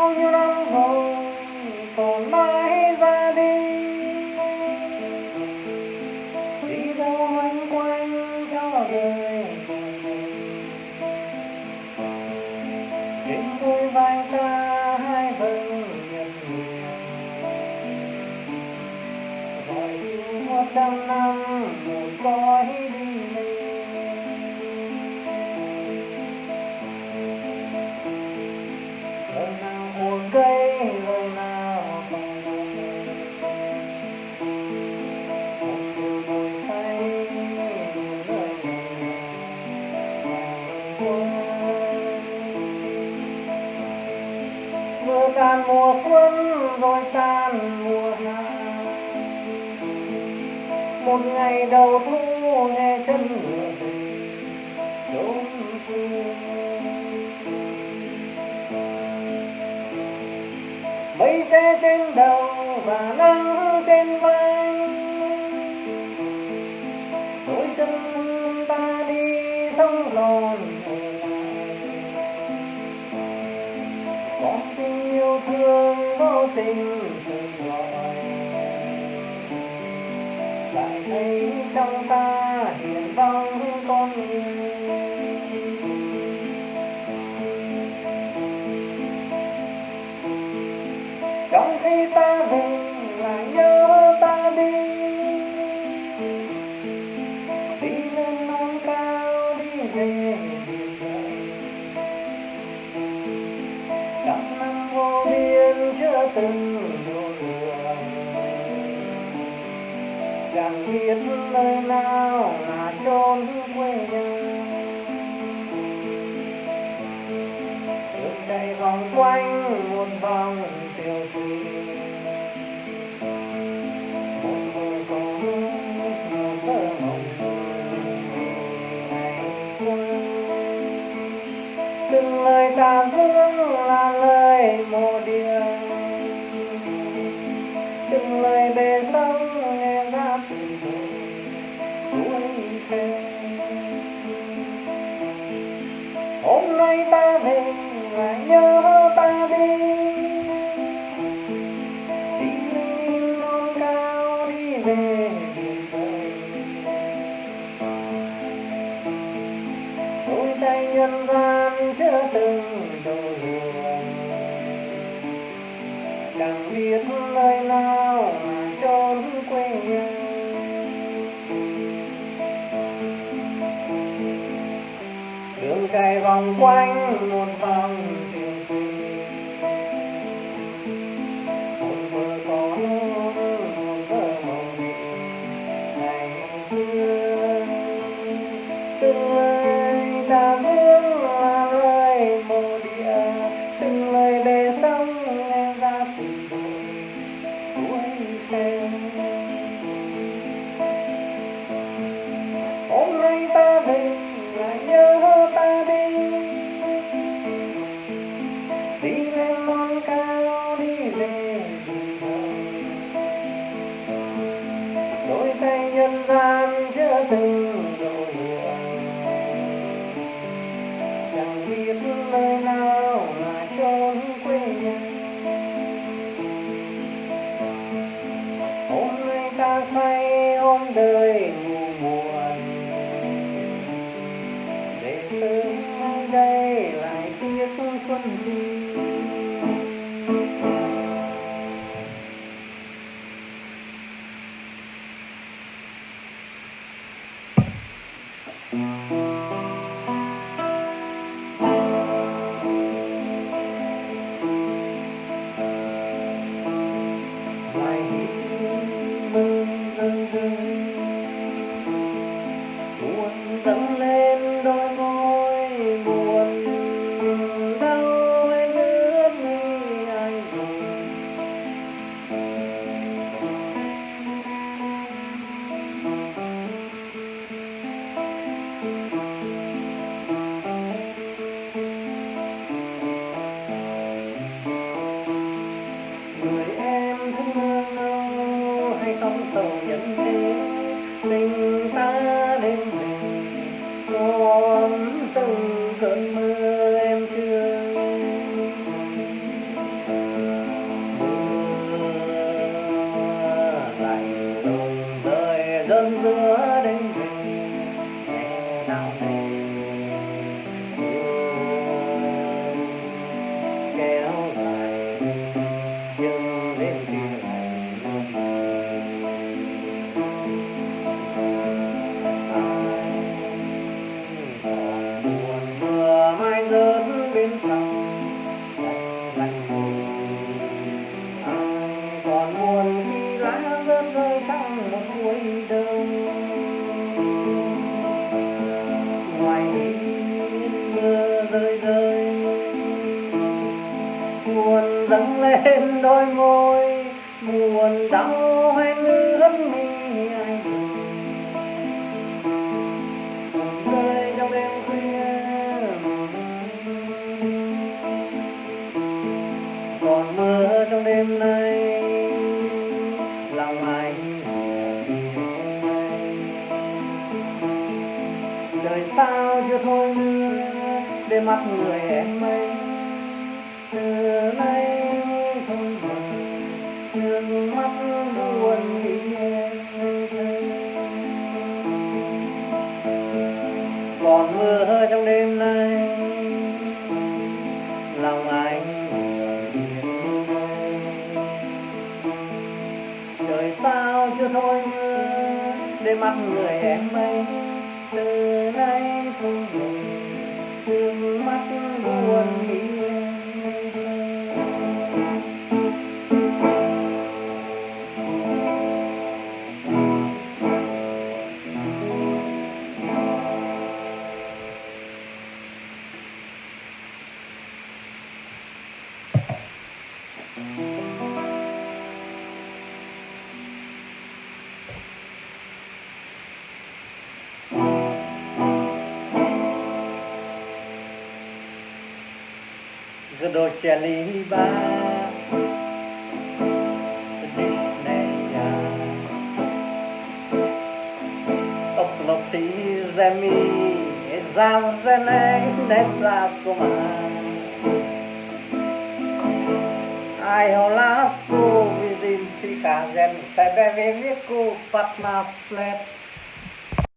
bao nhiêu năm rồi còn mãi ra đi, đi đâu loanh quanh cho đời trên đôi vai ta hai vầng nhật nguyệt, gọi yêu 100 năm một cõi đi lên. Lời nào của cây, lời nào bằng đôi, một điều đổi thay lời mưa tàn mùa xuân rồi tàn mùa hạ, một ngày đầu thu nghe chân ngựa về chốn xưa. Mây che trên đầu và nắng trên vai, đôi chân ta đi sông lòn hồi lại, con tình yêu thương vô tình từng gọi, lại thấy trong ta hiện bóng con người. Trong khi ta về lại nhớ ta đi, đi lên non cao đi về biển rộng, trăm năm vô biên chưa từng độ lượng, chẳng biết nơi nào là chốn quê nhà. Đường chạy vòng quanh một vòng tiêu thủy, một mùa có nhiều thơ mộng ngày qua. Từng lời ta dưỡng là lời mồ địa, từng lời bề sông nghe ra từ suối khe. Hôm nay ta về lại nhớ ta đi, đi lên non cao đi về biển trời, đôi tay nhân gian chưa từng độ lượng, chẳng biết nơi nào là chốn quê nhà. Đường chạy vòng quanh một vòng tiêu thủy, một vợ con một vợ mộng ngày xưa. Từng lời ta vương là lời mồ địa, từng lời bề sông nghe ra từ đồi suối khe. Hôm nay ta về lại nhớ ta đi, đi lên non cao đi về biển trời, đôi tay nhân gian chưa từng độ lượng, chẳng biết nơi nào là chốn quê nhà. Hôm nay ta say ôm đời ngủ buồn, để sớm mai đây lại tiếc xuân đi. cơn giữa đêm về nghe nào về kéo dài nhưng đến khi này ai buồn mưa mai rớt bên sông lạnh ai còn buồn khi lá rớt rơi trong một cuối đông ngoài mưa rơi rơi buồn dâng lên đôi môi buồn đau hay ướt mi ai rơi trong đêm khuya còn mưa trong đêm nay lòng anh đời sao chưa thôi mưa để mắt người em mây từ nay không buồn nước mắt buồn vì em còn mưa trong đêm nay lòng anh trời sao chưa thôi mưa để mắt người em mây từ nay không buồn nước mắt buồn vì em Gdo cheli ba Disneya Oplopsi zemi Zavzene Neplaskoma Ai holasku Vizim sikazen Sebe veviku patna flet